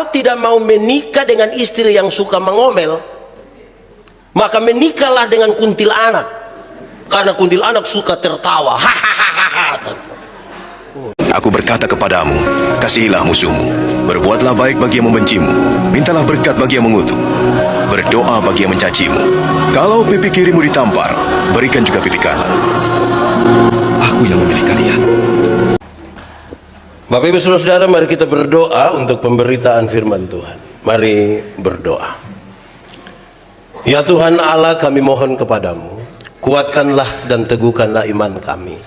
Kalau tidak mau menikah dengan istri yang suka mengomel, maka menikahlah dengan kuntilanak, karena kuntilanak suka tertawa. Hahaha. Aku berkata kepadamu, kasihilah musuhmu, berbuatlah baik bagi yang membencimu, mintalah berkat bagi yang mengutuk, berdoa bagi yang mencacimu. Kalau pipi kirimu ditampar, berikan juga pipi kanan. Aku yang memilih kalian. Bapak Ibu Saudara, mari kita berdoa untuk pemberitaan firman Tuhan. Mari berdoa. Ya Tuhan Allah, kami mohon kepadamu, kuatkanlah dan teguhkanlah iman kami,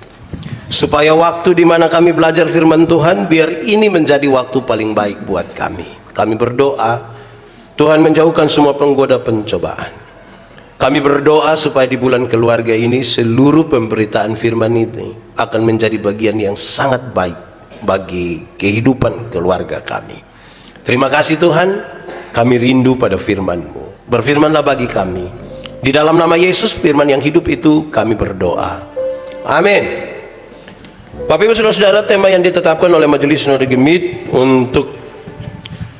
supaya waktu di mana kami belajar firman Tuhan, biar ini menjadi waktu paling baik buat kami. Kami berdoa, Tuhan menjauhkan semua penggoda pencobaan. Kami berdoa supaya di bulan keluarga ini, seluruh pemberitaan firman ini akan menjadi bagian yang sangat baik bagi kehidupan keluarga kami. Terima kasih Tuhan, kami rindu pada firman-Mu. Berfirmanlah bagi kami. Di dalam nama Yesus, firman yang hidup itu, kami berdoa. Amin. Bapak Ibu Saudara, tema yang ditetapkan oleh Majelis Sinode Gemit untuk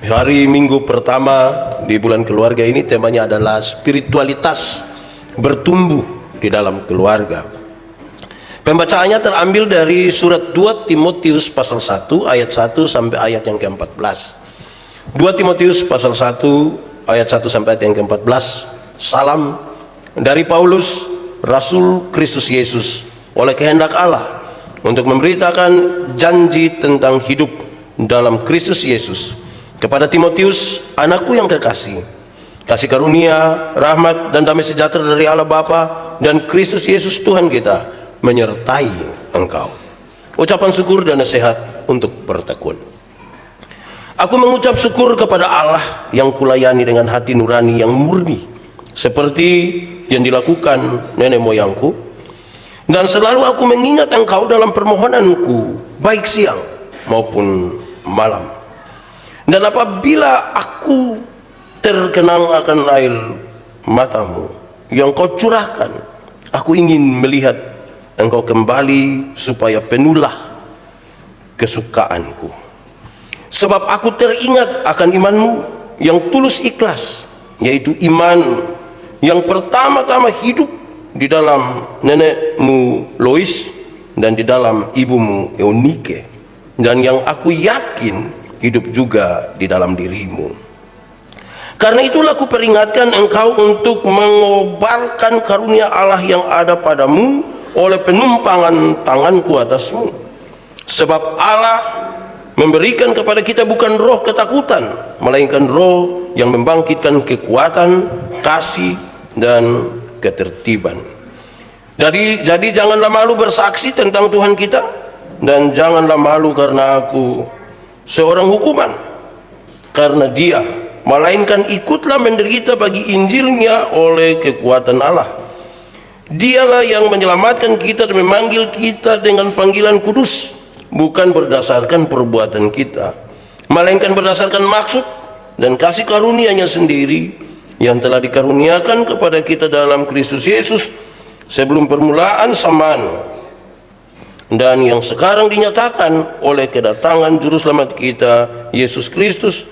hari Minggu pertama di bulan keluarga ini, temanya adalah spiritualitas bertumbuh di dalam keluarga. Pembacaannya terambil dari surat 2 Timotius pasal 1 ayat 1 sampai ayat yang ke-14. 2 Timotius pasal 1 ayat 1 sampai ayat yang ke-14. Salam dari Paulus, Rasul Kristus Yesus, oleh kehendak Allah, untuk memberitakan janji tentang hidup dalam Kristus Yesus kepada Timotius, anakku yang kekasih. Kasih karunia, rahmat dan damai sejahtera dari Allah Bapa dan Kristus Yesus Tuhan kita menyertai engkau. Ucapan syukur dan nasihat untuk bertekun. Aku mengucap syukur kepada Allah yang kulayani dengan hati nurani yang murni, seperti yang dilakukan nenek moyangku. Dan selalu aku mengingat engkau dalam permohonanku, baik siang maupun malam. Dan apabila aku terkenang akan air matamu yang kau curahkan, aku ingin melihat engkau kembali supaya penuhlah kesukaanku. Sebab aku teringat akan imanmu yang tulus ikhlas, yaitu iman yang pertama-tama hidup di dalam nenekmu Lois dan di dalam ibumu Eunike, dan yang aku yakin hidup juga di dalam dirimu. Karena itulah aku peringatkan engkau untuk mengobarkan karunia Allah yang ada padamu oleh penumpangan tanganku atasmu. Sebab Allah memberikan kepada kita bukan roh ketakutan, melainkan roh yang membangkitkan kekuatan, kasih, dan ketertiban. Jadi janganlah malu bersaksi tentang Tuhan kita, dan janganlah malu karena aku seorang hukuman karena Dia, melainkan ikutlah menderita bagi Injilnya oleh kekuatan Allah. Dialah yang menyelamatkan kita dan memanggil kita dengan panggilan kudus, bukan berdasarkan perbuatan kita, melainkan berdasarkan maksud dan kasih karunia-Nya sendiri yang telah dikaruniakan kepada kita dalam Kristus Yesus sebelum permulaan zaman, dan yang sekarang dinyatakan oleh kedatangan juru selamat kita Yesus Kristus,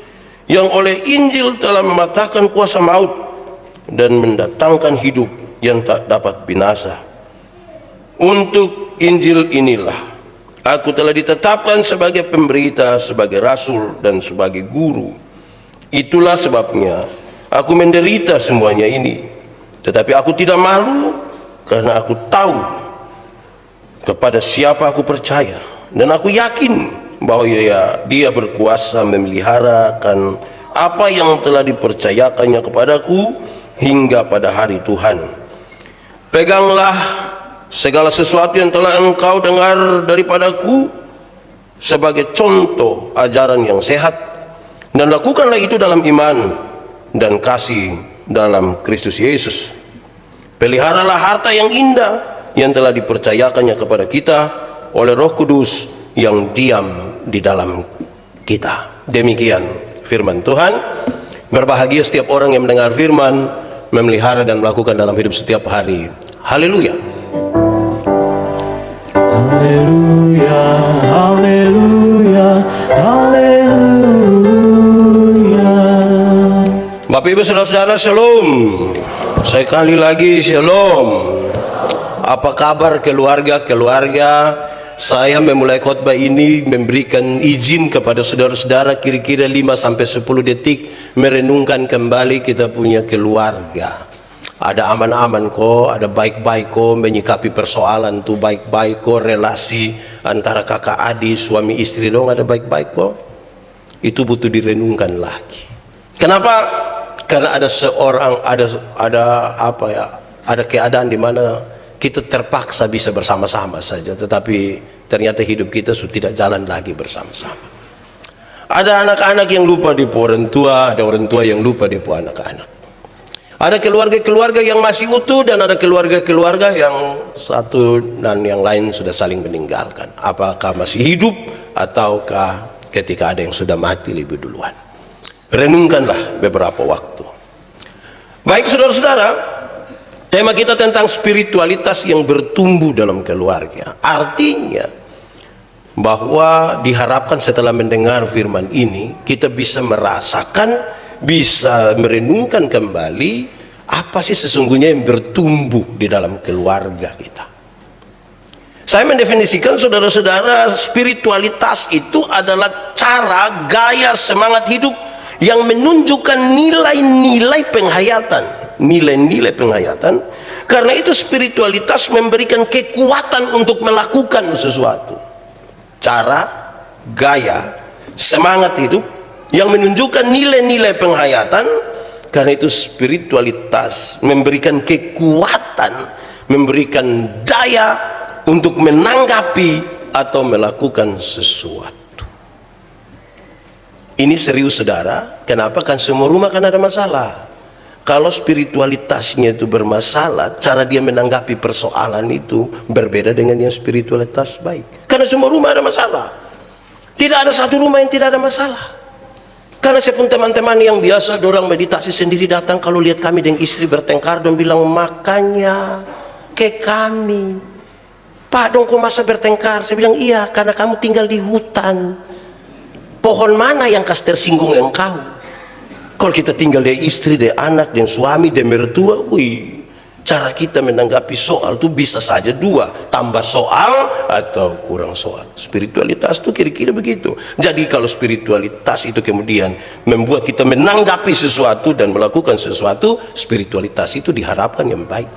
yang oleh Injil telah mematahkan kuasa maut dan mendatangkan hidup yang tak dapat binasa. Untuk Injil inilah aku telah ditetapkan sebagai pemberita, sebagai rasul, dan sebagai guru. Itulah sebabnya aku menderita semuanya ini, tetapi aku tidak malu, karena aku tahu kepada siapa aku percaya, dan aku yakin bahwa Dia berkuasa memeliharakan apa yang telah dipercayakannya kepadaku hingga pada hari Tuhan. Peganglah segala sesuatu yang telah engkau dengar daripadaku sebagai contoh ajaran yang sehat, dan lakukanlah itu dalam iman dan kasih dalam Kristus Yesus. Peliharalah harta yang indah yang telah dipercayakannya kepada kita oleh Roh Kudus yang diam di dalam kita. Demikian firman Tuhan. Berbahagia setiap orang yang mendengar firman, memelihara dan melakukan dalam hidup setiap hari. Haleluya. Haleluya, haleluya, haleluya. Bapak Ibu Saudara-saudara, shalom. Sekali lagi shalom. Apa kabar keluarga-keluarga? Saya memulai khotbah ini memberikan izin kepada saudara-saudara kira-kira 5-10 detik merenungkan kembali kita punya keluarga. Ada aman-aman kok, ada baik-baik kok, menyikapi persoalan tuh baik-baik kok, relasi antara kakak adik, suami istri dong ada baik-baik kok. Itu butuh direnungkan lagi. Kenapa? Karena ada seorang, ada keadaan di mana kita terpaksa bisa bersama-sama saja, tetapi ternyata hidup kita sudah tidak jalan lagi bersama-sama. Ada anak-anak yang lupa depo orang tua, ada orang tua yang lupa depo anak-anak. Ada keluarga-keluarga yang masih utuh dan ada keluarga-keluarga yang satu dan yang lain sudah saling meninggalkan. Apakah masih hidup ataukah ketika ada yang sudah mati lebih duluan. Renungkanlah beberapa waktu. Baik saudara-saudara, tema kita tentang spiritualitas yang bertumbuh dalam keluarga. Artinya bahwa diharapkan setelah mendengar firman ini kita bisa merasakan, bisa merenungkan kembali apa sih sesungguhnya yang bertumbuh di dalam keluarga kita. Saya mendefinisikan saudara-saudara, spiritualitas itu adalah cara, gaya, semangat hidup yang menunjukkan nilai-nilai penghayatan. Nilai-nilai penghayatan. Karena itu spiritualitas memberikan kekuatan untuk melakukan sesuatu. Cara, gaya, semangat hidup yang menunjukkan nilai-nilai penghayatan. Karena itu spiritualitas memberikan kekuatan, memberikan daya untuk menanggapi atau melakukan sesuatu. Ini serius saudara. Kenapa? Kan semua rumah kan ada masalah. Kalau spiritualitasnya itu bermasalah, cara dia menanggapi persoalan itu berbeda dengan yang spiritualitas baik. Karena semua rumah ada masalah. Tidak ada satu rumah yang tidak ada masalah. Karena saya pun teman-teman yang biasa dorang meditasi sendiri datang, kalau lihat kami dengan istri bertengkar dan bilang, makanya ke kami, Pak dong kok masa bertengkar? Saya bilang iya, karena kamu tinggal di hutan. Pohon mana yang kas tersinggung engkau? Kalau kita tinggal dari istri, dari anak, dan suami, dan mertua, wih, cara kita menanggapi soal itu bisa saja dua, tambah soal atau kurang soal. Spiritualitas itu kira-kira begitu. Jadi kalau spiritualitas itu kemudian membuat kita menanggapi sesuatu dan melakukan sesuatu, spiritualitas itu diharapkan yang baik.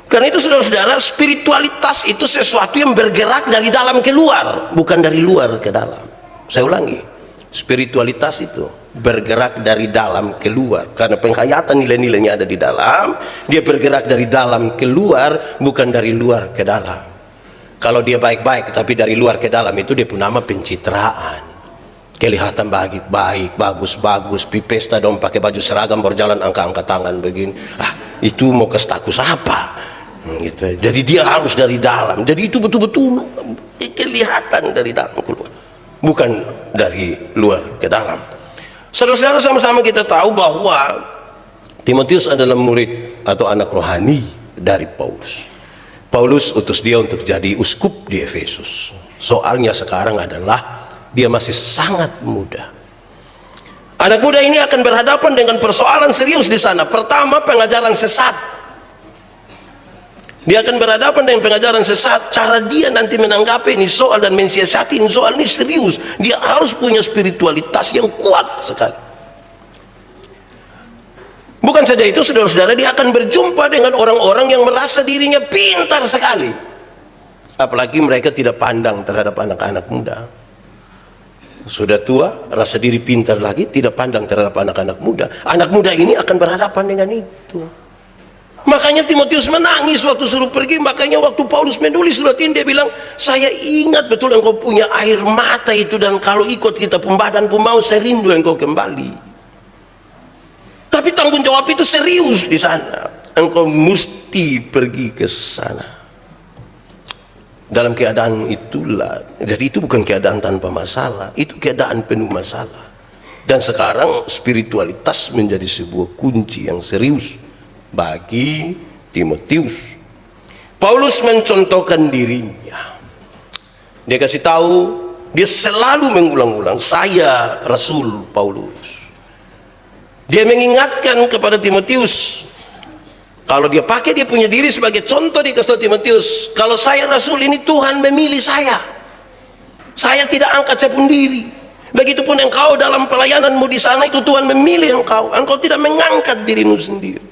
Karena itu saudara-saudara, spiritualitas itu sesuatu yang bergerak dari dalam keluar, bukan dari luar ke dalam. Saya ulangi, spiritualitas itu bergerak dari dalam keluar, karena penghayatan nilai-nilainya ada di dalam. Dia bergerak dari dalam keluar, bukan dari luar ke dalam. Kalau dia baik-baik tapi dari luar ke dalam, itu dia pun nama pencitraan. Kelihatan baik-baik, bagus-bagus, pi pesta dong pakai baju seragam berjalan angkat-angkat tangan begini. Itu mau ke status apa? Gitu. Jadi dia harus dari dalam. Jadi itu betul-betul kelihatan dari dalam keluar, bukan dari luar ke dalam. Saudara-saudara, sama-sama kita tahu bahwa Timotius adalah murid atau anak rohani dari Paulus. Paulus utus dia untuk jadi uskup di Efesus. Soalnya sekarang adalah dia masih sangat muda. Anak muda ini akan berhadapan dengan persoalan serius di sana. Pertama, pengajaran sesat. Dia akan berhadapan dengan pengajaran sesat. Cara dia nanti menanggapi ini soal dan mensiasati ini soal ini serius. Dia harus punya spiritualitas yang kuat sekali. Bukan saja itu saudara-saudara, dia akan berjumpa dengan orang-orang yang merasa dirinya pintar sekali. Apalagi mereka tidak pandang terhadap anak-anak muda. Sudah tua, rasa diri pintar lagi, tidak pandang terhadap anak-anak muda. Anak muda ini akan berhadapan dengan itu. Makanya Timotius menangis waktu suruh pergi. Makanya waktu Paulus menulis surat ini, dia bilang, saya ingat betul engkau punya air mata itu, dan kalau ikut kita pembadan pun mau, saya rindu engkau kembali. Tapi tanggung jawab itu serius di sana. Engkau mesti pergi ke sana. Dalam keadaan itulah, jadi itu bukan keadaan tanpa masalah, itu keadaan penuh masalah. Dan sekarang spiritualitas menjadi sebuah kunci yang serius bagi Timotius. Paulus mencontohkan dirinya. Dia kasih tahu, dia selalu mengulang-ulang, saya Rasul Paulus. Dia mengingatkan kepada Timotius, kalau dia pakai dia punya diri sebagai contoh, dia kasih tahu Timotius, kalau saya rasul ini Tuhan memilih saya tidak angkat saya sendiri. Begitupun engkau dalam pelayananmu di sana, itu Tuhan memilih engkau tidak mengangkat dirimu sendiri.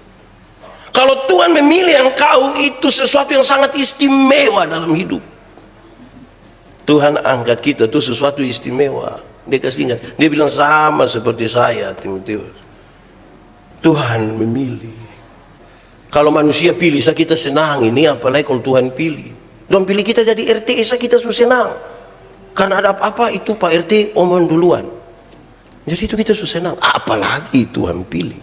Kalau Tuhan memilih engkau, itu sesuatu yang sangat istimewa dalam hidup. Tuhan angkat kita itu sesuatu istimewa. Dia kasih ingat, dia bilang sama seperti saya Timotius, Tuhan memilih. Kalau manusia pilih saya kita senang, ini apalagi kalau Tuhan pilih. Dong pilih kita jadi RT saya kita senang. Karena ada apa-apa itu Pak RT omong duluan. Jadi itu kita senang. Apalagi Tuhan pilih.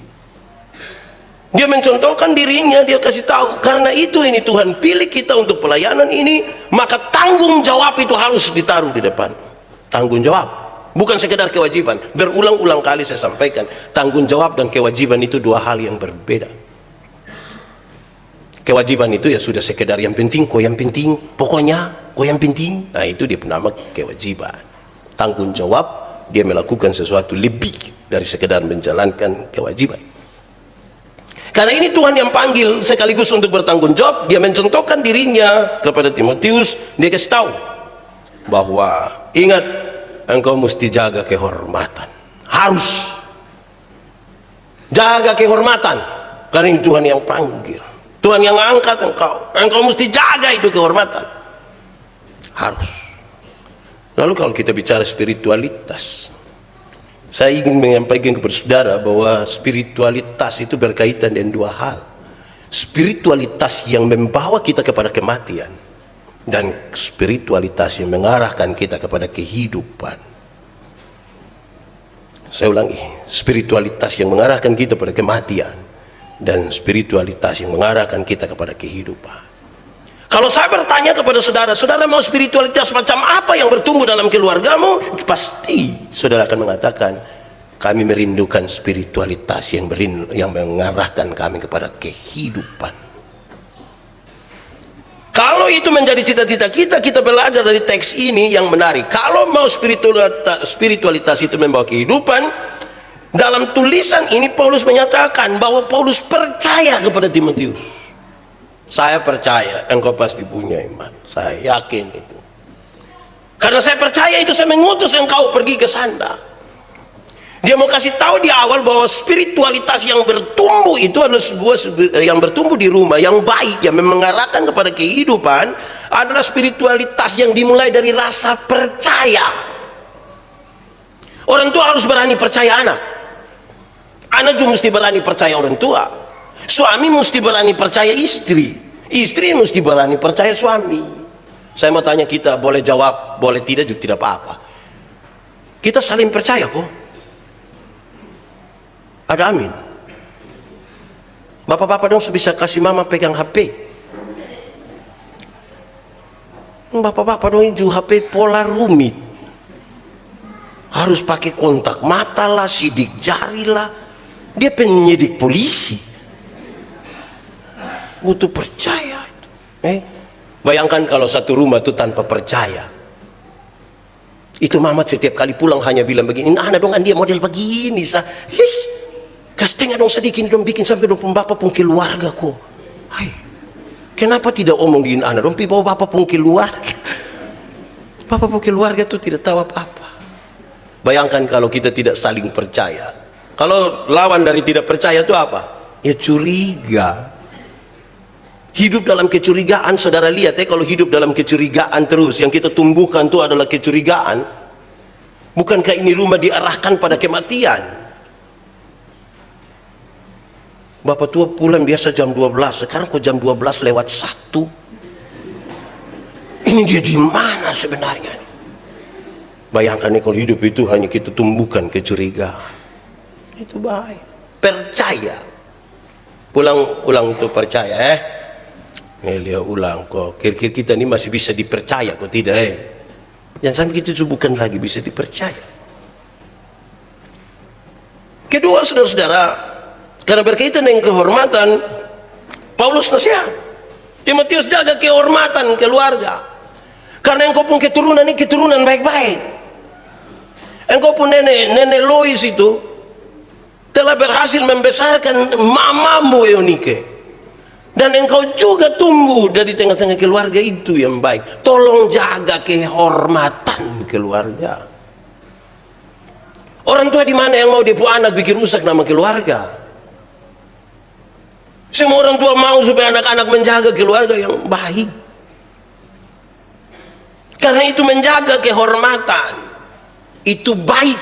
Dia mencontohkan dirinya, dia kasih tahu karena itu ini Tuhan pilih kita untuk pelayanan ini, maka tanggung jawab itu harus ditaruh di depan. Tanggung jawab, bukan sekedar kewajiban. Berulang-ulang kali saya sampaikan, tanggung jawab dan kewajiban itu dua hal yang berbeda. Kewajiban itu ya sudah sekedar yang penting, kok yang penting, pokoknya kok yang penting. Nah itu dia nama kewajiban. Tanggung jawab, dia melakukan sesuatu lebih dari sekedar menjalankan kewajiban. Karena ini Tuhan yang panggil sekaligus untuk bertanggung jawab. Dia mencontohkan dirinya kepada Timotius. Dia kasih tahu bahwa ingat, engkau mesti jaga kehormatan. Harus jaga kehormatan, karena ini Tuhan yang panggil, Tuhan yang angkat engkau mesti jaga itu kehormatan. Harus. Lalu kalau kita bicara spiritualitas, saya ingin menyampaikan kepada saudara bahwa spiritualitas itu berkaitan dengan dua hal. Spiritualitas yang membawa kita kepada kematian, dan spiritualitas yang mengarahkan kita kepada kehidupan. Saya ulangi, spiritualitas yang mengarahkan kita pada kematian, dan spiritualitas yang mengarahkan kita kepada kehidupan. Kalau saya bertanya kepada saudara, saudara mau spiritualitas macam apa yang bertumbuh dalam keluargamu? Pasti saudara akan mengatakan, kami merindukan spiritualitas yang mengarahkan kami kepada kehidupan. Kalau itu menjadi cita-cita kita, kita belajar dari teks ini yang menarik. Kalau mau spiritualitas itu membawa kehidupan, dalam tulisan ini Paulus menyatakan bahwa Paulus percaya kepada Timotius. Saya percaya engkau pasti punya iman, saya yakin itu. Karena saya percaya itu, saya mengutus engkau pergi ke sana. Dia mau kasih tahu di awal bahwa spiritualitas yang bertumbuh itu adalah sebuah yang bertumbuh di rumah yang baik, yang mengarahkan kepada kehidupan, adalah spiritualitas yang dimulai dari rasa percaya. Orang tua harus berani percaya anak. Anak juga mesti berani percaya orang tua. Suami mesti berani percaya istri. Istri mesti berani percaya suami. Saya mau tanya, kita boleh jawab boleh tidak juga tidak apa-apa. Kita saling percaya kok. Ada amin. Bapak-bapak dong bisa kasih mama pegang HP. Bapak-bapak dong juga HP pola rumit. Harus pakai kontak mata lah, sidik jari lah. Dia penyidik polisi. Butuh percaya itu. Bayangkan kalau satu rumah itu tanpa percaya. Itu mama setiap kali pulang hanya bilang begini, nah dong dia model begini sah. Kasih dong sedikit dong bikin sampai dong bapak pun keluarga kok. Hai, kenapa tidak omong di anak dong bawa bapak pun keluarga. Bapak pun keluarga itu tidak tahu apa-apa. Bayangkan kalau kita tidak saling percaya. Kalau lawan dari tidak percaya itu apa? Ya curiga. Hidup dalam kecurigaan, saudara lihat kalau hidup dalam kecurigaan terus, yang kita tumbuhkan itu adalah kecurigaan. Bukankah ini rumah diarahkan pada kematian? Bapak tua pulang biasa jam 12, sekarang kok jam 12 lewat 1. Ini dia di mana sebenarnya? Bayangkan kalau hidup itu hanya kita tumbuhkan kecurigaan. Itu bahaya. Percaya. Ulang itu percaya dia ulang kok. Kira-kira kita ini masih bisa dipercaya kok tidak Jangan sampai kita bukan lagi bisa dipercaya. Kedua, saudara-saudara, karena berkaitan dengan kehormatan, Paulus nasihat Timotius, jaga kehormatan keluarga. Karena engkau pun keturunan ini keturunan baik-baik. Engkau pun nenek Lois itu telah berhasil membesarkan mamamu Eunike, dan engkau juga tumbuh dari tengah-tengah keluarga itu yang baik. Tolong jaga kehormatan keluarga. Orang tua di mana yang mau depu anak bikin rusak nama keluarga? Semua orang tua mau supaya anak-anak menjaga keluarga yang baik. Karena itu menjaga kehormatan itu baik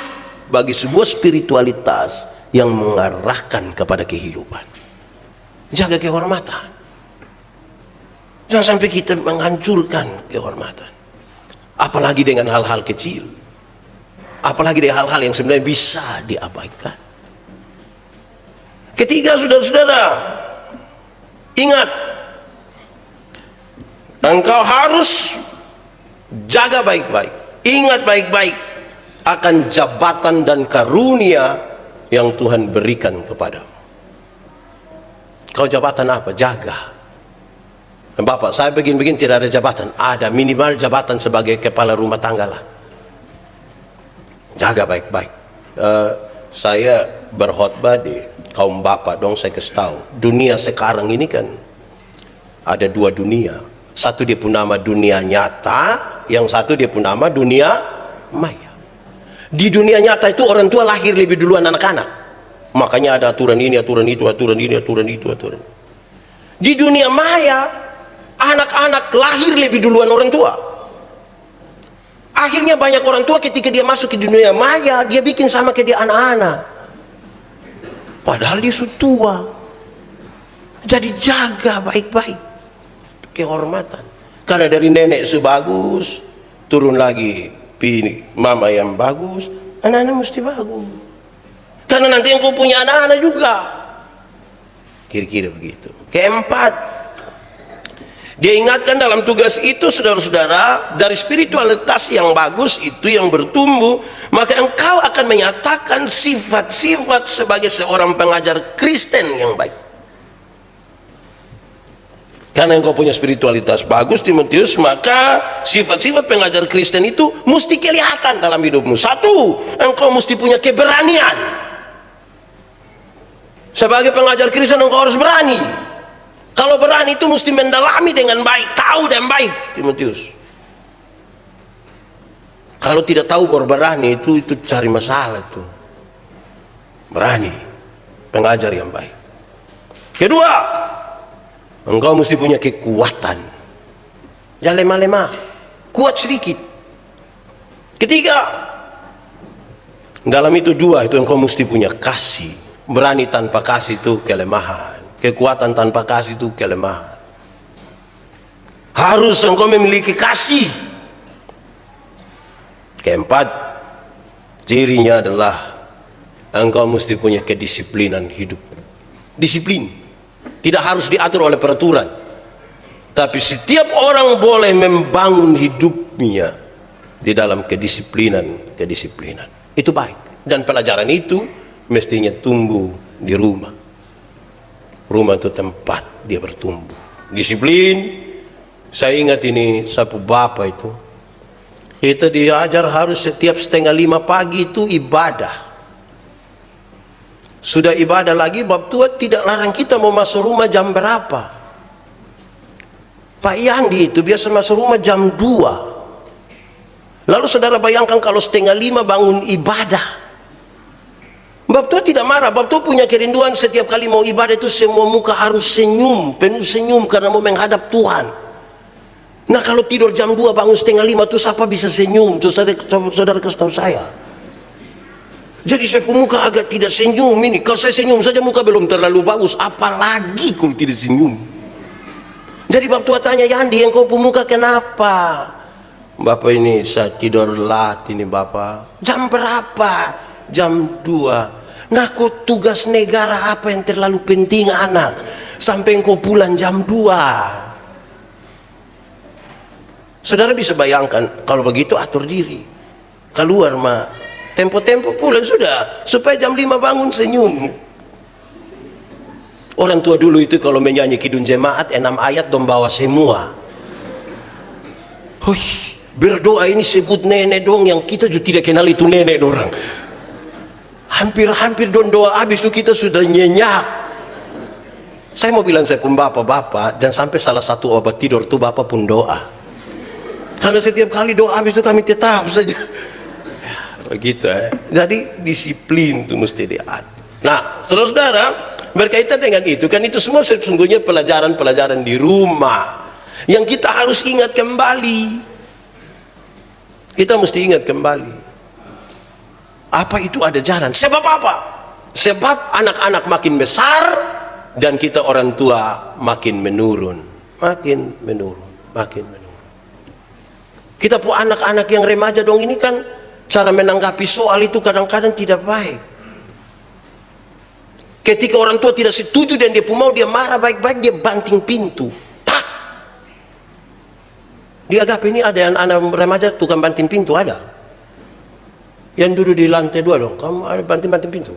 bagi sebuah spiritualitas yang mengarahkan kepada kehidupan. Jaga kehormatan. Jangan sampai kita menghancurkan kehormatan. Apalagi dengan hal-hal kecil. Apalagi dengan hal-hal yang sebenarnya bisa diabaikan. Ketiga, saudara-saudara, ingat, engkau harus jaga baik-baik. Ingat baik-baik akan jabatan dan karunia yang Tuhan berikan kepadamu. Kau jabatan apa? Jaga. Bapak, saya begini-begini tidak ada jabatan. Ada, minimal jabatan sebagai kepala rumah tangga lah. Jaga baik-baik. Saya berkhotbah di kaum bapak dong, saya kasih tahu. Dunia sekarang ini kan ada dua dunia. Satu dia pun nama dunia nyata, yang satu dia pun nama dunia maya. Di dunia nyata itu orang tua lahir lebih duluan anak-anak. Makanya ada aturan ini, aturan itu, aturan ini, aturan itu, aturan. Di dunia maya, anak-anak lahir lebih duluan orang tua. Akhirnya banyak orang tua ketika dia masuk ke dunia maya, dia bikin sama kayak dia anak-anak. Padahal dia sudah tua. Jadi jaga baik-baik kehormatan. Karena dari nenek sebagus, turun lagi mama yang bagus, anak-anak mesti bagus. Karena nanti engkau punya anak-anak juga. Kira-kira begitu. Keempat, dia ingatkan dalam tugas itu, saudara-saudara, dari spiritualitas yang bagus itu yang bertumbuh, maka engkau akan menyatakan sifat-sifat sebagai seorang pengajar Kristen yang baik. Karena engkau punya spiritualitas bagus, Timotius, maka sifat-sifat pengajar Kristen itu mesti kelihatan dalam hidupmu. Satu, engkau mesti punya keberanian. Sebagai pengajar Kristen engkau harus berani. Kalau berani itu mesti mendalami dengan baik, tahu dan baik, Timotius. Kalau tidak tahu baru berani, itu cari masalah itu. Berani, pengajar yang baik. Kedua, engkau mesti punya kekuatan. Jangan lemah-lemah, kuat sedikit. Ketiga, dalam itu dua itu engkau mesti punya kasih. Berani tanpa kasih itu kelemahan. Kekuatan tanpa kasih itu kelemahan. Harus engkau memiliki kasih. Keempat, cirinya adalah engkau mesti punya kedisiplinan hidup. Disiplin tidak harus diatur oleh peraturan, tapi setiap orang boleh membangun hidupnya di dalam kedisiplinan. Itu baik, dan pelajaran itu mestinya tumbuh di rumah. Rumah itu tempat dia bertumbuh. Disiplin. Saya ingat ini sapu bapak itu, kita diajar harus setiap 4:30 pagi itu ibadah. Sudah ibadah lagi, bab tua tidak larang kita mau masuk rumah jam berapa. Pak Yandi itu biasa masuk rumah jam 2. Lalu saudara bayangkan kalau 4:30 bangun ibadah. Bab tua tidak marah, bab tua punya kerinduan setiap kali mau ibadah itu semua muka harus senyum, penuh senyum karena mau menghadap Tuhan. Nah kalau tidur jam 2 bangun 4:30 itu siapa bisa senyum? Saudara kasih tahu saya. Jadi saya pun muka agak tidak senyum ini. Kalau saya senyum saja muka belum terlalu bagus, apalagi kalau tidak senyum. Jadi bab tua tanya, Yandi engkau pun muka kenapa? Bapak ini saya tidur lat ini bapak. Jam berapa? Jam 2. Nah kok tugas negara apa yang terlalu penting anak sampai engkau pulang jam 2? Saudara bisa bayangkan kalau begitu atur diri. Keluar mah tempo-tempo pulang sudah, supaya jam 5 bangun senyum. Orang tua dulu itu kalau menyanyi kidung jemaat 6 ayat dong bawa semua. Hui, berdoa ini sebut nenek dong yang kita juga tidak kenal itu nenek orang. Hampir-hampir don doa habis itu kita sudah nyenyak. Saya mau bilang saya pun bapak-bapak, jangan sampai salah satu obat tidur tuh bapak pun doa. Karena setiap kali doa habis itu kami tetap saja. Begitu Jadi disiplin itu mesti diatur. Nah, saudara-saudara, berkaitan dengan itu kan itu semua sesungguhnya pelajaran-pelajaran di rumah yang kita harus ingat kembali. Kita mesti ingat kembali. Apa itu ada jalan? Sebab apa? Sebab anak-anak makin besar dan kita orang tua makin menurun. Makin menurun. Kita pun anak-anak yang remaja dong ini kan cara menanggapi soal itu kadang-kadang tidak baik. Ketika orang tua tidak setuju dan dia pun mau, dia marah baik-baik, dia banting pintu. Tak. Di Agape ini ada yang anak remaja tukang banting pintu, ada. Yang duduk di lantai 2 dong, kamu ada banting-banting pintu.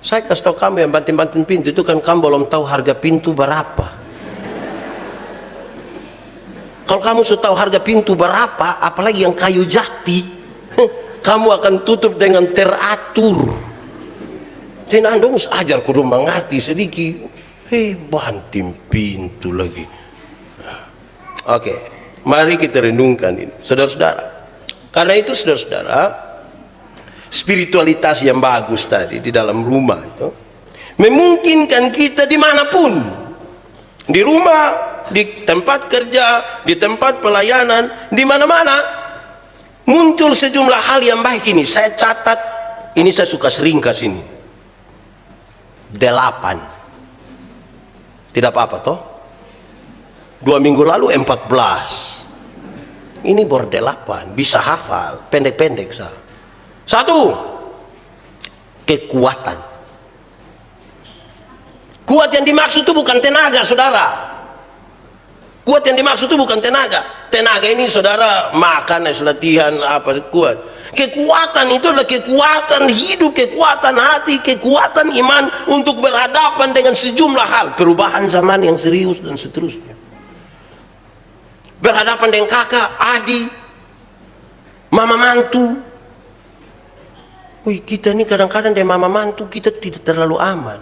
Saya kasih tahu kamu yang banting-banting pintu itu kan kamu belum tahu harga pintu berapa. Kalau kamu sudah tahu harga pintu berapa, apalagi yang kayu jati, kamu akan tutup dengan teratur. Saya anda harus ajar kudu mengerti sedikit. Banting pintu lagi. Oke, mari kita renungkan ini, saudara-saudara. Karena itu saudara-saudara, spiritualitas yang bagus tadi di dalam rumah itu memungkinkan kita dimanapun, di rumah, di tempat kerja, di tempat pelayanan, di mana-mana muncul sejumlah hal yang baik ini. Saya catat, ini saya suka ringkas ini. 8. Tidak apa-apa toh. 2 minggu lalu 14. Ini baru 8, bisa hafal, pendek-pendek sah. 1. Kekuatan. Kuat yang dimaksud itu bukan tenaga, saudara. Kuat yang dimaksud itu bukan tenaga. Tenaga ini saudara makan, latihan, apa kuat. Kekuatan itu adalah kekuatan hidup, kekuatan hati, kekuatan iman untuk berhadapan dengan sejumlah hal. Perubahan zaman yang serius dan seterusnya. Berhadapan dengan kakak, adik, mama mantu. Wih, kita ini kadang-kadang dengan mama mantu kita tidak terlalu aman.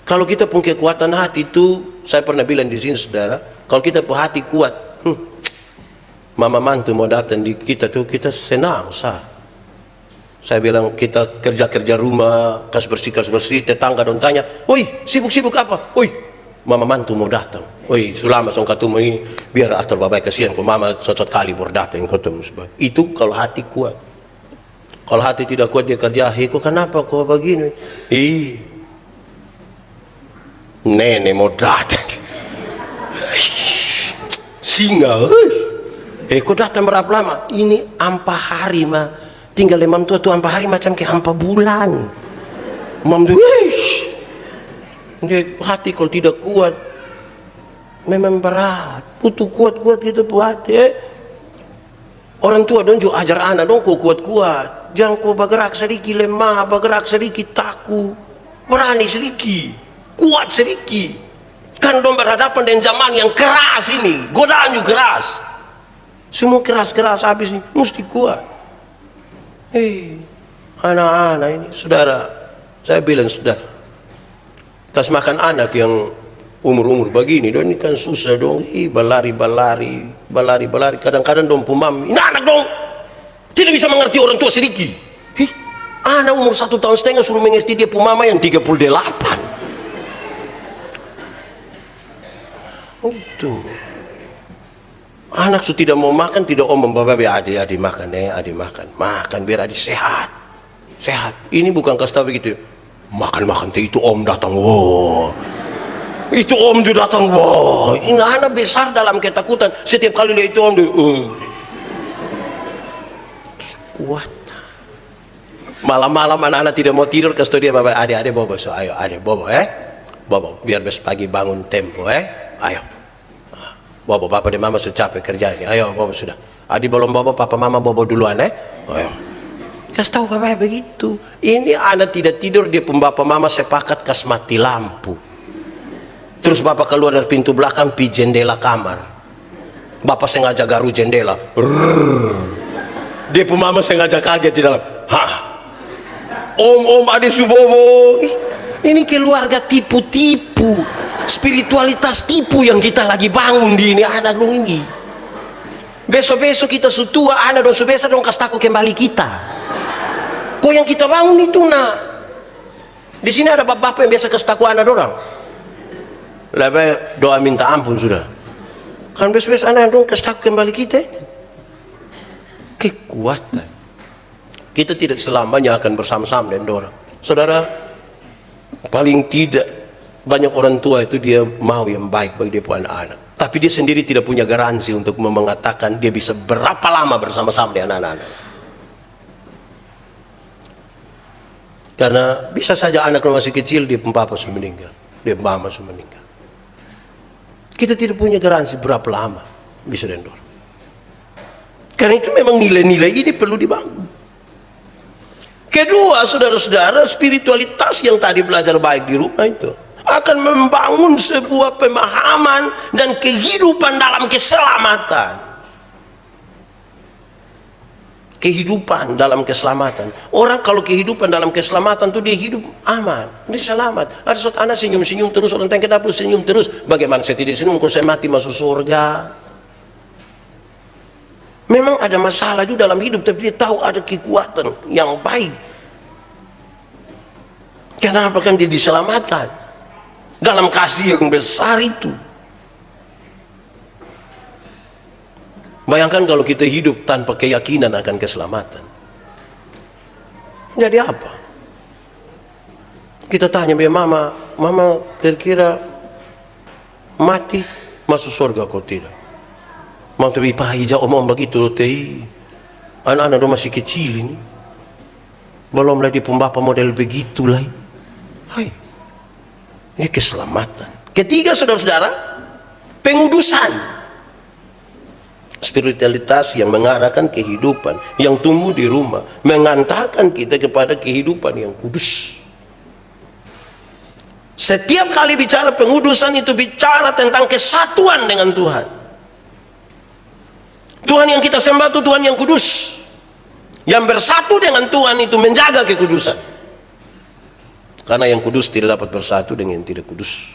Kalau kita punya kekuatan hati itu, saya pernah bilang di sini saudara, kalau kita punya hati kuat, mama mantu mau datang di kita tuh kita senang sah. Saya bilang kita kerja-kerja rumah, kas bersih, tetangga dong tanya, woi sibuk-sibuk apa? Woi, mama mantu mau datang. Woi, selama song ketemu ini biar atur babai kasihan, kok mama cocok kali baru datang ketemu. Itu kalau hati kuat. Kalau hati tidak kuat dia kerja, kok kenapa kok begini? Nenek mau datang. Singa. Kok datang berapa lama? Ini ampa hari mah. Tinggal imam tua tuh ampa hari macam kayak ampa bulan. Imam tuh, hati kalau tidak kuat memang berat. Butuh kuat-kuat gitu buat orang tua dong juga ajar anak dong kok kuat-kuat. Jangan kau bergerak sedikit lemah, bergerak sedikit takut. Berani sedikit, kuat sedikit. Kan dong berhadapan dengan zaman yang keras ini, godaan juga keras. Semua keras-keras habis ini, mesti kuat. Anak-anak ini, saudara, saya bilang saudara, tas makan anak yang umur-umur begini, dong ini kan susah dong, balari. Kadang-kadang dong pemam, ini anak dong, tidak bisa mengerti orang tua sedikit. Anak umur 1,5 tahun suruh mengerti dia pemama yang 38. Tuh. Anak sudah tidak mau makan, tidak membawa adik makan, adik makan biar adik sehat. Ini bukan kasih tahu begitu. Makan itu om datang, wow. Itu om juga datang, wow. Ini anak besar dalam ketakutan. Setiap kali lihat itu om dia, kuat. Malam-malam anak-anak tidak mau tidur, kasih tahu dia bapak, adik bobo, so ayo adik bobo, bobo, biar besok pagi bangun tempo, ayo. Bobo, papa dan mama sudah capek kerjanya. Ayo, bobo sudah. Adik belum bobo, papa mama bobo duluan, Ayo. Kasih tahu papa begitu. Ini anak tidak tidur, dia pun bapak mama sepakat kas mati lampu. Terus bapak keluar dari pintu belakang, pi jendela kamar. Bapak sengaja garu jendela. Dia pun mama sengaja kaget di dalam. om ade subobo. Ini keluarga tipu-tipu, spiritualitas tipu yang kita lagi bangun di ini anak dong ini. Besok-besok kita sutua anak dong sebesa dong kastaku kembali kita. Kok yang kita bangun itu nak? Di sini ada bapak-bapak yang biasa kastaku anak orang. Lebih doa minta ampun sudah. Kan besok-besok anak dong kastaku kembali kita. Kekuatan. Kita tidak selamanya akan bersama-sama dengan orang. Saudara, paling tidak banyak orang tua itu dia mau yang baik bagi dia punya anak-anak. Tapi dia sendiri tidak punya garansi untuk mengatakan dia bisa berapa lama bersama-sama dengan anak-anak. Karena bisa saja anak masih kecil dia papa sudah meninggal, dia mama sudah meninggal. Kita tidak punya garansi berapa lama bisa dengan orang. Karena itu memang nilai-nilai ini perlu dibangun. Kedua, saudara-saudara, spiritualitas yang tadi belajar baik di rumah itu akan membangun sebuah pemahaman dan kehidupan dalam keselamatan. Kehidupan dalam keselamatan. Orang kalau kehidupan dalam keselamatan itu dia hidup aman, dia selamat. Ada suatu anak senyum-senyum terus, orang tanya kenapa senyum terus? Bagaimana saya tidak senyum kalau saya mati masuk surga? Memang ada masalah juga dalam hidup, tapi dia tahu ada kekuatan yang baik. Kenapa kan dia diselamatkan dalam kasih yang besar itu? Bayangkan kalau kita hidup tanpa keyakinan akan keselamatan. Jadi apa? Kita tanya mama kira-kira mati masuk surga kalau tidak? Mau tapi pahija omong begitu loh teh. Anak-anak masih kecil ini. Belum lagi pembapa model begitulah. Hai. Ini keselamatan. Ketiga saudara-saudara, pengudusan. Spiritualitas yang mengarahkan kehidupan yang tumbuh di rumah, mengantarkan kita kepada kehidupan yang kudus. Setiap kali bicara pengudusan itu bicara tentang kesatuan dengan Tuhan. Tuhan yang kita sembah itu Tuhan yang kudus, yang bersatu dengan Tuhan itu menjaga kekudusan. Karena yang kudus tidak dapat bersatu dengan yang tidak kudus.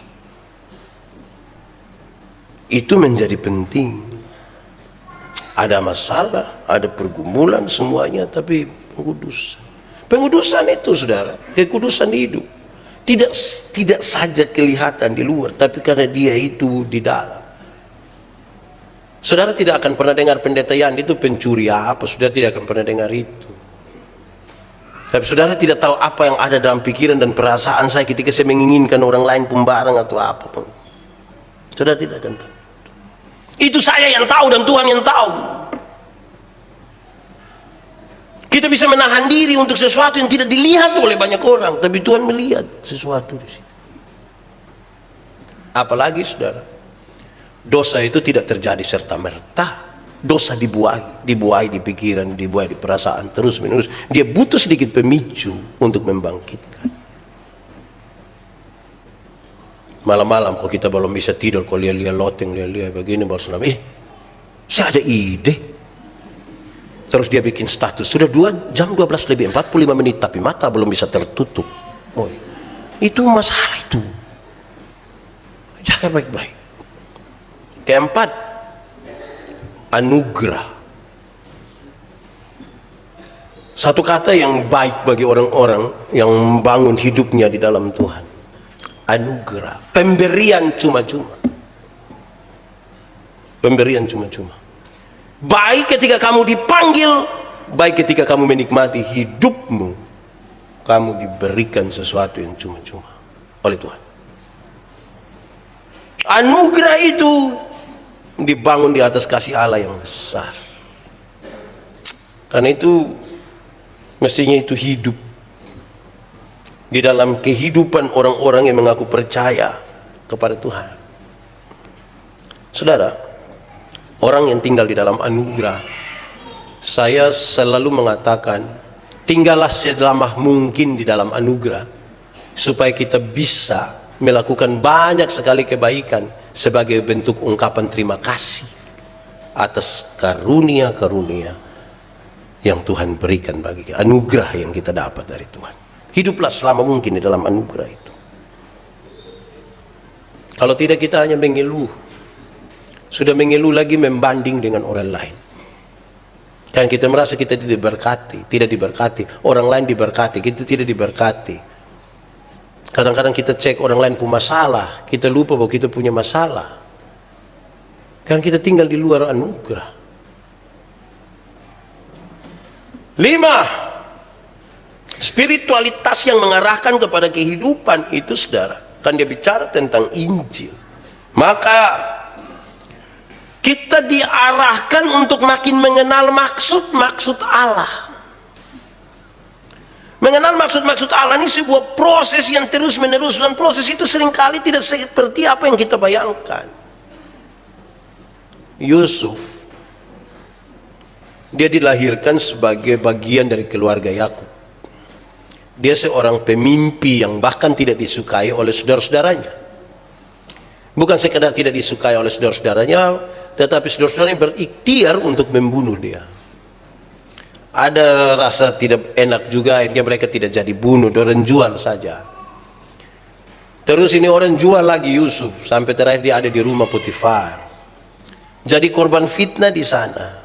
Itu menjadi penting. Ada masalah, ada pergumulan semuanya, tapi pengudusan. Pengudusan itu saudara, kekudusan hidup. Tidak saja kelihatan di luar, tapi karena dia itu di dalam. Saudara tidak akan pernah dengar pendeta Yan itu pencuri apa, saudara tidak akan pernah dengar itu. Tapi saudara tidak tahu apa yang ada dalam pikiran dan perasaan saya ketika saya menginginkan orang lain pembarang atau apapun. Saudara tidak akan tahu. Itu saya yang tahu dan Tuhan yang tahu. Kita bisa menahan diri untuk sesuatu yang tidak dilihat oleh banyak orang, tapi Tuhan melihat sesuatu di sini. Apalagi saudara, dosa itu tidak terjadi serta-merta. Dosa dibuai di pikiran, dibuai di perasaan terus menerus. Dia butuh sedikit pemicu untuk membangkitkan. Malam-malam kalau kita belum bisa tidur, kalau lihat-lihat loteng, lihat-lihat begini, baru senang, saya ada ide. Terus dia bikin status, sudah 2 jam 12 lebih 45 menit, tapi mata belum bisa tertutup. Oh, itu masalah itu. Jaga baik-baik. Keempat, anugerah. Satu kata yang baik bagi orang-orang yang membangun hidupnya di dalam Tuhan. Anugerah, pemberian cuma-cuma. Pemberian cuma-cuma. Baik ketika kamu dipanggil, baik ketika kamu menikmati hidupmu, kamu diberikan sesuatu yang cuma-cuma oleh Tuhan. Anugerah itu dibangun di atas kasih Allah yang besar. Karena itu mestinya itu hidup di dalam kehidupan orang-orang yang mengaku percaya kepada Tuhan. Saudara, orang yang tinggal di dalam anugerah, saya selalu mengatakan, tinggallah selama mungkin di dalam anugerah, supaya kita bisa melakukan banyak sekali kebaikan sebagai bentuk ungkapan terima kasih atas karunia-karunia yang Tuhan berikan bagi kita, anugerah yang kita dapat dari Tuhan. Hiduplah selama mungkin di dalam anugerah itu. Kalau tidak, kita hanya mengeluh. Sudah mengeluh lagi membanding dengan orang lain. Dan kita merasa kita tidak diberkati, tidak diberkati. Orang lain diberkati, kita tidak diberkati. Kadang-kadang kita cek orang lain punya masalah, kita lupa bahwa kita punya masalah. Kan kita tinggal di luar anugerah. 5. Spiritualitas yang mengarahkan kepada kehidupan itu, saudara, kan dia bicara tentang Injil. Maka kita diarahkan untuk makin mengenal maksud-maksud Allah. Mengenal maksud-maksud Allah ini sebuah proses yang terus-menerus, dan proses itu seringkali tidak seperti apa yang kita bayangkan. Yusuf, dia dilahirkan sebagai bagian dari keluarga Yakub. Dia seorang pemimpi yang bahkan tidak disukai oleh saudara-saudaranya. Bukan sekadar tidak disukai oleh saudara-saudaranya, tetapi saudara-saudaranya berikhtiar untuk membunuh dia. Ada rasa tidak enak juga, akhirnya mereka tidak jadi bunuh, orang jual saja. Terus ini orang jual lagi Yusuf, sampai terakhir dia ada di rumah Potifar. Jadi korban fitnah di sana.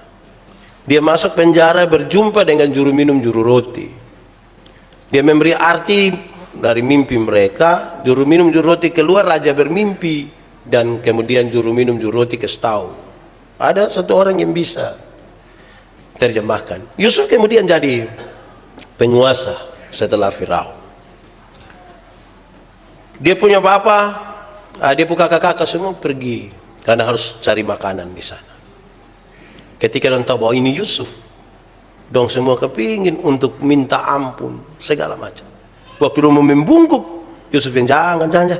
Dia masuk penjara, berjumpa dengan juru minum juru roti. Dia memberi arti dari mimpi mereka. Juru minum juru roti keluar, raja bermimpi, dan kemudian juru minum juru roti kasih tahu. Ada satu orang yang bisa terjemahkan. Yusuf kemudian jadi penguasa setelah Firaun. Dia punya bapak, dia punya kakak-kakak semua pergi karena harus cari makanan di sana. Ketika orang tahu bahwa ini Yusuf, dong semua kepingin untuk minta ampun segala macam. Waktu dia mau membungkuk, Yusuf bilang, jangan.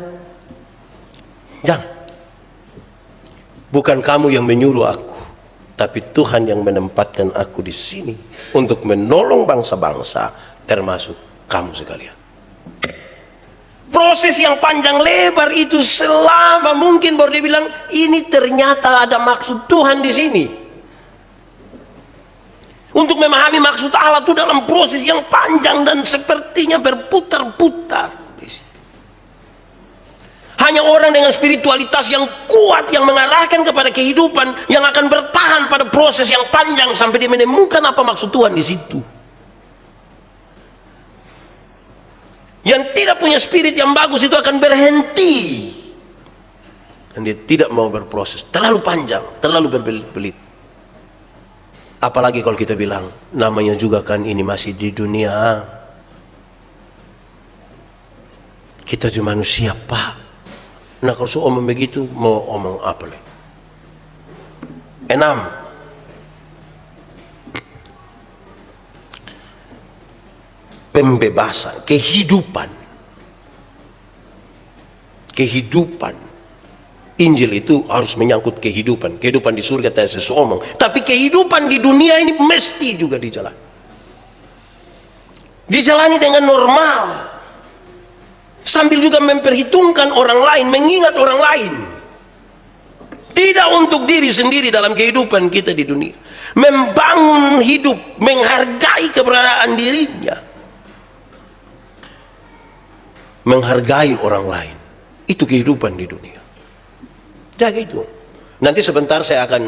Bukan kamu yang menyuruh aku, tapi Tuhan yang menempatkan aku di sini untuk menolong bangsa-bangsa, termasuk kamu sekalian. Proses yang panjang lebar itu selama mungkin baru dia bilang, ini ternyata ada maksud Tuhan di sini. Untuk memahami maksud Allah itu dalam proses yang panjang dan sepertinya berputar-putar. Hanya orang dengan spiritualitas yang kuat yang mengarahkan kepada kehidupan yang akan bertahan pada proses yang panjang sampai dia menemukan apa maksud Tuhan di situ. Yang tidak punya spirit yang bagus itu akan berhenti. Dan dia tidak mau berproses. Terlalu panjang, terlalu berbelit-belit. Apalagi kalau kita bilang, namanya juga kan ini masih di dunia. Kita cuma manusia, Pak. Nah kalau omong begitu, mau omong apa lagi? 6. Pembebasan, kehidupan. Injil itu harus menyangkut kehidupan. Kehidupan di surga tidak seseomong. Tapi kehidupan di dunia ini mesti juga dijalani. Dijalani dengan normal. Sambil juga memperhitungkan orang lain, mengingat orang lain. Tidak untuk diri sendiri dalam kehidupan kita di dunia. Membangun hidup, menghargai keberadaan dirinya. Menghargai orang lain. Itu kehidupan di dunia. Jaga itu. Nanti sebentar saya akan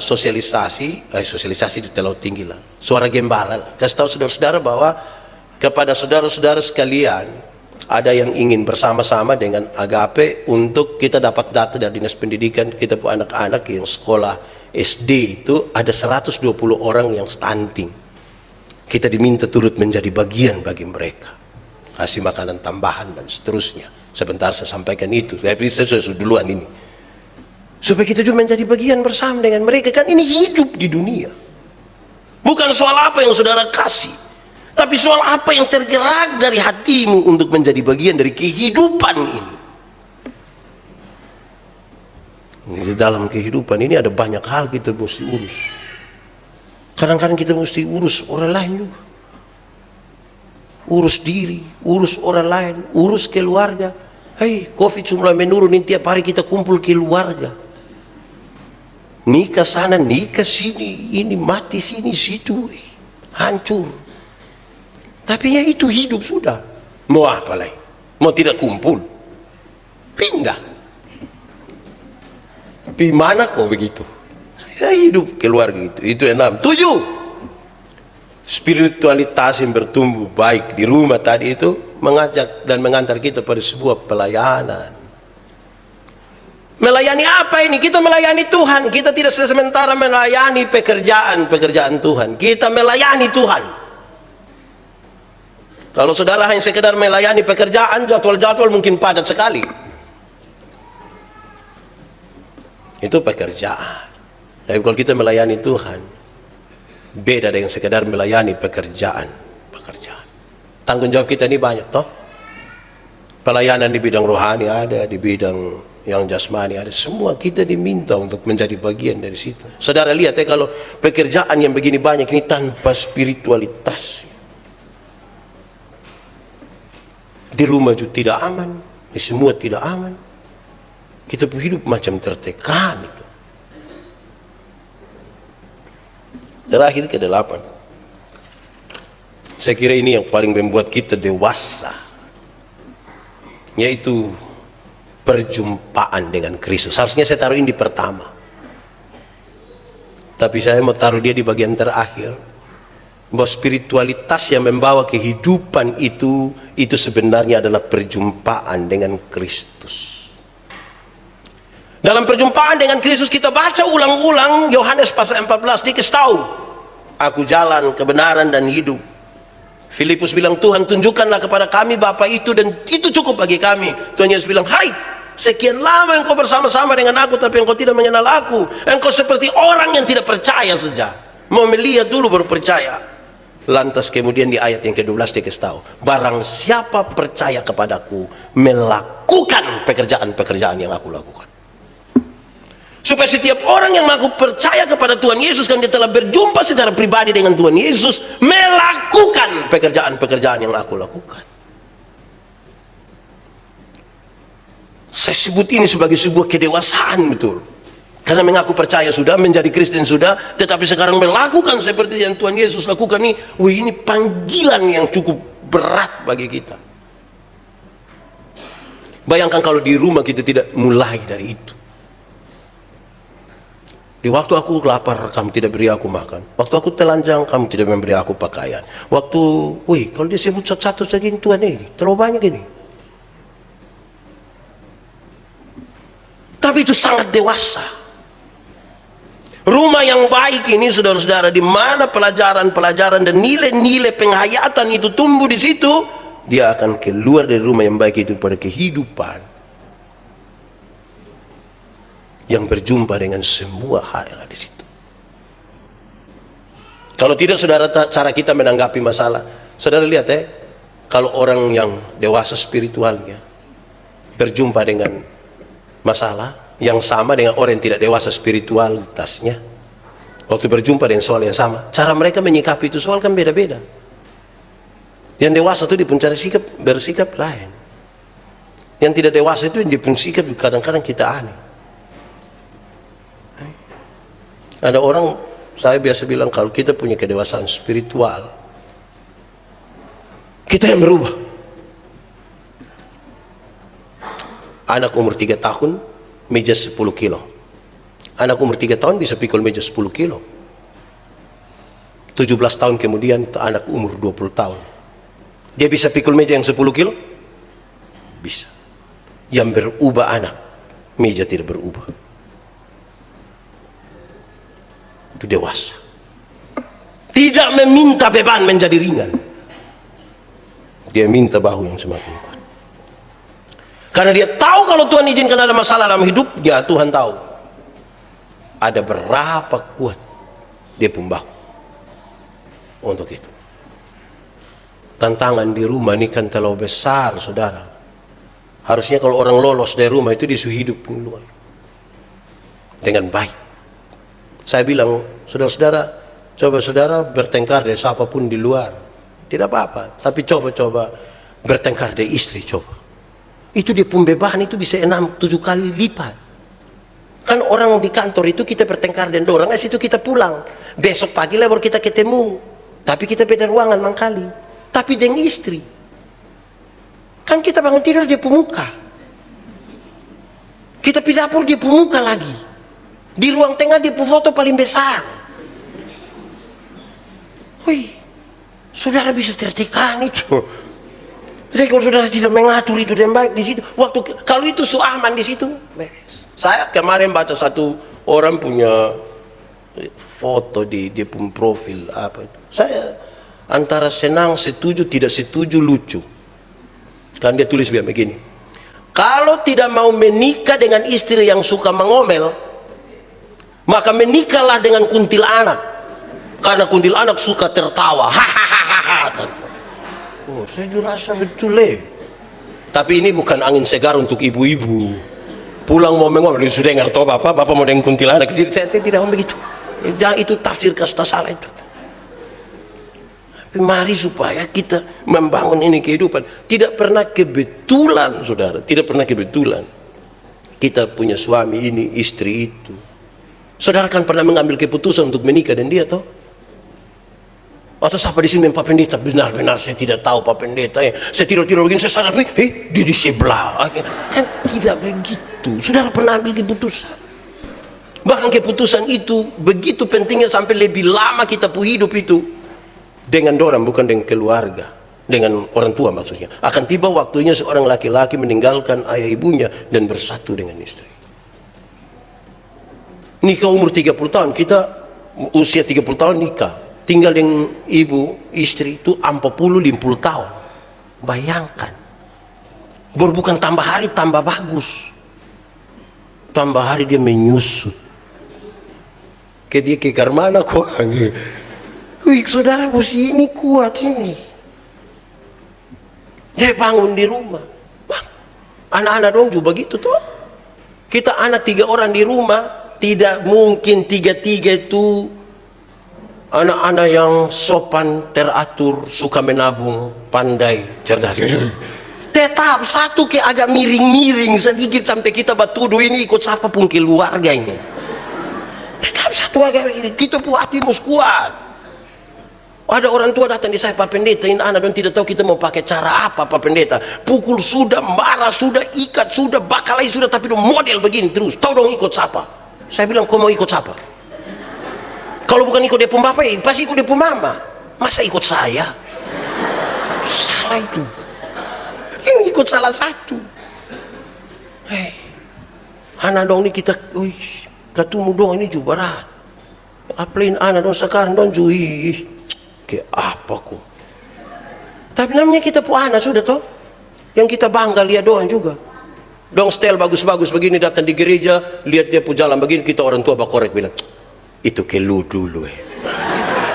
sosialisasi itu terlalu tinggi lah. Suara gembala lah. Kasih tahu saudara-saudara bahwa kepada saudara-saudara sekalian, ada yang ingin bersama-sama dengan Agape untuk kita dapat data dari Dinas Pendidikan. Kita punya anak-anak yang sekolah SD itu ada 120 orang yang stunting. Kita diminta turut menjadi bagian bagi mereka. Kasih makanan tambahan dan seterusnya. Sebentar saya sampaikan itu. Tapi saya sudah duluan ini. Supaya kita juga menjadi bagian bersama dengan mereka. Kan ini hidup di dunia. Bukan soal apa yang saudara kasih. Tapi soal apa yang tergerak dari hatimu untuk menjadi bagian dari kehidupan ini. Di dalam kehidupan ini ada banyak hal kita mesti urus. Kadang-kadang kita mesti urus orang lain juga. Urus diri, urus orang lain, urus keluarga. Hei, COVID mulai menurun, ini tiap hari kita kumpul keluarga. Nikah sana, nikah sini, ini mati sini, situ. Hancur. Tapi ya itu hidup sudah. Mau apa lagi? Mau tidak kumpul? Pindah. Di mana kok begitu? Ya hidup keluarga itu. Itu 6. 7. Spiritualitas yang bertumbuh baik di rumah tadi itu mengajak dan mengantar kita pada sebuah pelayanan. Melayani apa ini? Kita melayani Tuhan. Kita tidak sementara melayani pekerjaan Tuhan. Kita melayani Tuhan. Kalau saudara hanya sekedar melayani pekerjaan, jadwal-jadwal mungkin padat sekali. Itu pekerjaan. Tapi kalau kita melayani Tuhan, beda dengan sekedar melayani pekerjaan. Tanggung jawab kita ini banyak toh. Pelayanan di bidang rohani ada, di bidang yang jasmani ada. Semua kita diminta untuk menjadi bagian dari situ. Saudara lihat ya, kalau pekerjaan yang begini banyak ini tanpa spiritualitas, di rumah juga tidak aman, di semua tidak aman. Kita hidup macam tertekan itu. Terakhir ke-8. Saya kira ini yang paling membuat kita dewasa, yaitu perjumpaan dengan Kristus. Harusnya saya taruh ini di pertama, tapi saya mau taruh dia di bagian terakhir. Bahwa spiritualitas yang membawa kehidupan itu sebenarnya adalah perjumpaan dengan Kristus. Dalam perjumpaan dengan Kristus kita baca ulang-ulang Yohanes pasal 14, dikasih tahu, aku jalan, kebenaran dan hidup. Filipus bilang, Tuhan tunjukkanlah kepada kami Bapa itu, dan itu cukup bagi kami. Tuhan Yesus bilang, hai, sekian lama engkau bersama-sama dengan aku, tapi engkau tidak mengenal aku. Engkau seperti orang yang tidak percaya saja. Mau melihat dulu baru percaya. Lantas kemudian di ayat yang ke-12 dikasih tahu, barang siapa percaya kepadaku, melakukan pekerjaan-pekerjaan yang aku lakukan. Supaya setiap orang yang mengaku percaya kepada Tuhan Yesus, kan dia telah berjumpa secara pribadi dengan Tuhan Yesus, melakukan pekerjaan-pekerjaan yang aku lakukan. Saya sebut ini sebagai sebuah kedewasaan betul. Karena mengaku percaya sudah, menjadi Kristen sudah, tetapi sekarang melakukan seperti yang Tuhan Yesus lakukan ini, ini panggilan yang cukup berat bagi kita. Bayangkan kalau di rumah kita tidak mulai dari itu. Di waktu aku lapar, kamu tidak beri aku makan. Waktu aku telanjang, kamu tidak memberi aku pakaian. Waktu, kalau dia sebut satu-satu saja ini Tuhan ini, terlalu banyak ini. Tapi itu sangat dewasa. Rumah yang baik ini, saudara-saudara, di mana pelajaran-pelajaran dan nilai-nilai penghayatan itu tumbuh di situ, dia akan keluar dari rumah yang baik itu pada kehidupan yang berjumpa dengan semua hal yang ada di situ. Kalau tidak, saudara, cara kita menanggapi masalah, saudara lihat ya, kalau orang yang dewasa spiritualnya berjumpa dengan masalah yang sama dengan orang yang tidak dewasa spiritualitasnya, waktu berjumpa dengan soal yang sama, cara mereka menyikapi itu soal kan beda-beda. Yang dewasa itu dia pun cara bersikap lain. Yang tidak dewasa itu dia pun sikap kadang-kadang kita aneh. Ada orang, saya biasa bilang, kalau kita punya kedewasaan spiritual, kita yang berubah. Anak umur 3 tahun meja 10 kilo. Anak umur 3 tahun bisa pikul meja 10 kilo. 17 tahun kemudian anak umur 20 tahun, dia bisa pikul meja yang 10 kilo? Bisa. Yang berubah anak, meja tidak berubah. Itu dewasa. Tidak meminta beban menjadi ringan, dia minta bahu yang semakin kuat. Karena dia tahu kalau Tuhan izinkan ada masalah dalam hidupnya, Tuhan tahu ada berapa kuat dia pun bahu untuk itu. Tantangan di rumah ini kan terlalu besar, saudara. Harusnya kalau orang lolos dari rumah itu disuruh hidup di luar dengan baik. Saya bilang, saudara-saudara, coba saudara bertengkar dengan siapapun di luar, tidak apa-apa. Tapi coba bertengkar dengan istri, coba. Itu dia pun beban itu bisa 6-7 kali lipat. Kan orang di kantor itu kita bertengkar dengan orang, situ kita pulang. Besok pagi lah baru kita ketemu. Tapi kita beda ruangan mangkali. tapi dengan istri. Kan kita bangun tidur di pemuka, kita pergi dapur di pemuka lagi, di ruang tengah di foto paling besar. Wih, saudara bisa tertekan itu. Jadi kalau saudara tidak mengatur itu dengan baik di situ, kalau itu aman di situ, beres. Saya kemarin baca satu orang punya foto di dia pun profil apa itu. Saya antara senang, setuju, tidak setuju, lucu. Kan dia tulis begini. Kalau tidak mau menikah dengan istri yang suka mengomel, maka menikahlah dengan kuntilanak. Karena kuntilanak suka tertawa. Hahaha. Oh, saya rasa betul Tapi ini bukan angin segar untuk ibu-ibu. Pulang mau mengomel, sudah dengar toh bapak mau dengan kuntilanak. Saya tidak mau begitu. Jangan itu tafsir kasta salah itu. Tapi mari supaya kita membangun ini kehidupan. Tidak pernah kebetulan, saudara. Tidak pernah kebetulan kita punya suami ini, istri itu. Saudara kan pernah mengambil keputusan untuk menikah dengan dia toh? Atau siapa di sini Pak Pendeta? Benar-benar saya tidak tahu Pak Pendeta. Saya tidur-tidur begini, saya sadar, dia di sebelah. Kan tidak begitu. Saudara pernah ambil keputusan. Bahkan keputusan itu begitu pentingnya sampai lebih lama kita hidup itu dengan orang, bukan dengan keluarga, dengan orang tua maksudnya. Akan tiba waktunya seorang laki-laki meninggalkan ayah ibunya dan bersatu dengan istri. Nikah umur 30 tahun, kita usia 30 tahun nikah. Tinggal dengan ibu, istri itu 40-50 tahun. Bayangkan. Bukan tambah hari tambah bagus. Tambah hari dia menyusut. Dia ke mana kok? Wih, saudara mesti ini kuat ini. Dia bangun di rumah. Anak-anak dong juga begitu toh. Kita anak 3 orang di rumah, tidak mungkin 3-3 itu anak-anak yang sopan, teratur, suka menabung, pandai, cerdas. Tetap satu ke agak miring-miring sedikit sampai kita batuduh ini ikut siapa pun keluarga ini. Tetap satu agak miring, kita pun hati mus kuat. Ada orang tua datang di saya, Pak Pendeta, ini anak dan tidak tahu kita mau pakai cara apa Pak Pendeta. Pukul sudah, marah sudah, ikat sudah, bakalai sudah, tapi model begini terus. Tahu dong ikut siapa? Saya bilang, kau mau ikut siapa? Kalau bukan ikut dia pun bapak, pasti ikut dia pun mama. Masa ikut saya? Salah itu. Yang ikut salah satu. Anak dong ini kita, ketemu dong ini juga berat. Apalagi anak dong sekarang dong cuy. Kayak apa kok? Tapi namanya kita pun anak sudah toh. Yang kita bangga lihat doang juga. Dong style bagus-bagus begini datang di gereja, lihat dia pun jalan begini, kita orang tua bakorek bilang, itu kelu dulu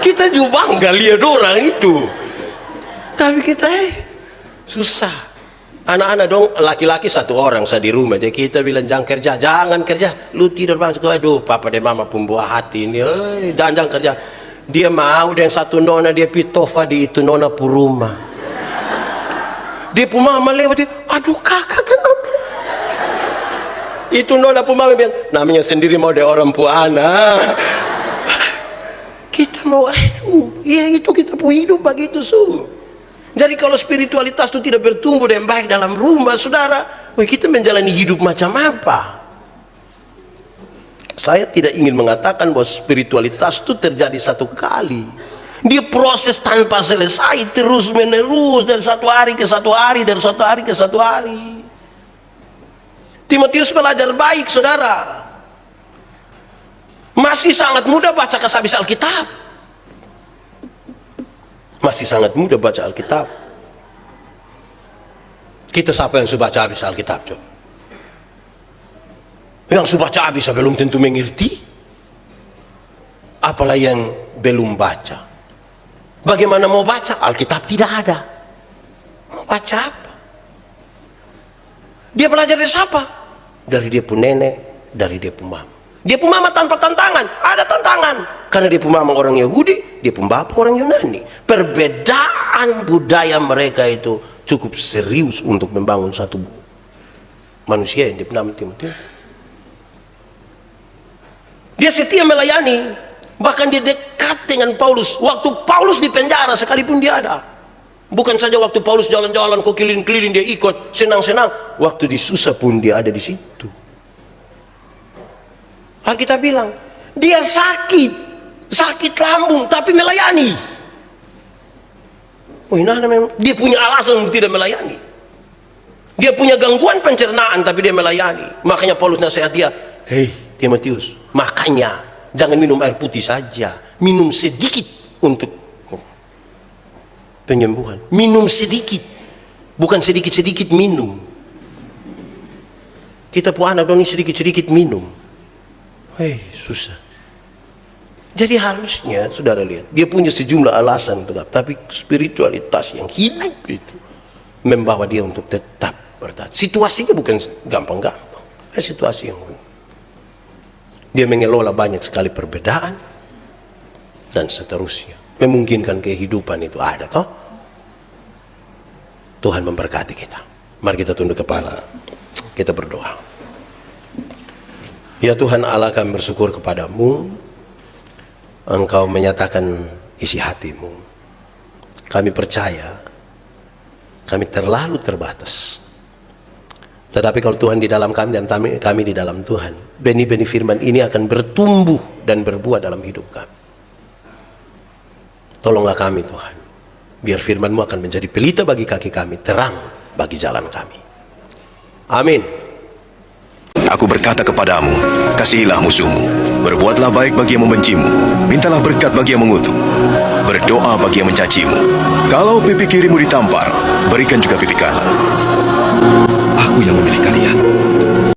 Kita juga bangga lihat orang itu. Tapi kita susah. Anak-anak dong laki-laki 1 orang saya di rumah, jadi kita bilang jangan kerja, lu tidur bang. Aduh papa dan mama pun buah hati ini, jangan kerja. Dia mau dengan satu nona, dia pitofa di itu nona pun rumah. Dia pun mama lewat, aduh kakak kenapa? Itu nona pun mama bilang, namanya sendiri mau dia orang pun anak. Kita mau ya itu kita pun hidup begitu Jadi kalau spiritualitas itu tidak bertumbuh dengan baik dalam rumah saudara, kita menjalani hidup macam apa? Saya tidak ingin mengatakan bahwa spiritualitas itu terjadi satu kali. Dia proses tanpa selesai, terus menerus dari satu hari ke satu hari, dari satu hari ke satu hari. Timotius belajar baik saudara. Masih sangat muda baca habis Alkitab. Masih sangat muda baca Alkitab. Kita siapa yang sudah baca habis Alkitab coba? Yang sudah baca habis belum tentu mengerti. Apalagi yang belum baca. Bagaimana mau baca? Alkitab tidak ada. Mau baca apa? Dia belajar dari siapa? Dari dia pun nenek, dari dia pun mama. Dia pun mama tanpa tantangan, ada tantangan. Karena dia pun mama orang Yahudi, dia pun bapak orang Yunani. Perbedaan budaya mereka itu cukup serius untuk membangun satu manusia yang bernama Timotius. Dia setia melayani, bahkan dia dekat dengan Paulus. Waktu Paulus di penjara sekalipun dia ada. Bukan saja waktu Paulus jalan-jalan kok keliling-keliling dia ikut senang-senang, waktu disusah pun dia ada di situ. Alkitab bilang dia sakit lambung tapi melayani. Dia punya alasan untuk tidak melayani. Dia punya gangguan pencernaan tapi dia melayani. Makanya Paulus nasihat dia, hei Timotius, makanya jangan minum air putih saja, minum sedikit untuk penyembuhan. Minum sedikit, bukan sedikit-sedikit minum. Kita punya anak dong sedikit-sedikit minum. Hei, susah. Jadi harusnya saudara lihat, dia punya sejumlah alasan tetap, tapi spiritualitas yang hidup itu membawa dia untuk tetap bertahan. Situasinya bukan gampang-gampang, situasi yang rumit. Dia mengelola banyak sekali perbedaan dan seterusnya, memungkinkan kehidupan itu ada toh. Tuhan memberkati kita. Mari kita tunduk kepala, kita berdoa. Ya Tuhan Allah, kami bersyukur kepadamu, Engkau menyatakan isi hatimu. Kami percaya kami terlalu terbatas, tetapi kalau Tuhan di dalam kami dan kami di dalam Tuhan, benih-benih firman ini akan bertumbuh dan berbuah dalam hidup kami. Tolonglah kami Tuhan, biar firman-Mu akan menjadi pelita bagi kaki kami, terang bagi jalan kami. Amin. Aku berkata kepadamu, kasihilah musuhmu, berbuatlah baik bagi yang membencimu, mintalah berkat bagi yang mengutuk, berdoa bagi yang mencacimu. Kalau pipi kirimu ditampar, berikan juga pipi kanan. Aku yang memilih kalian.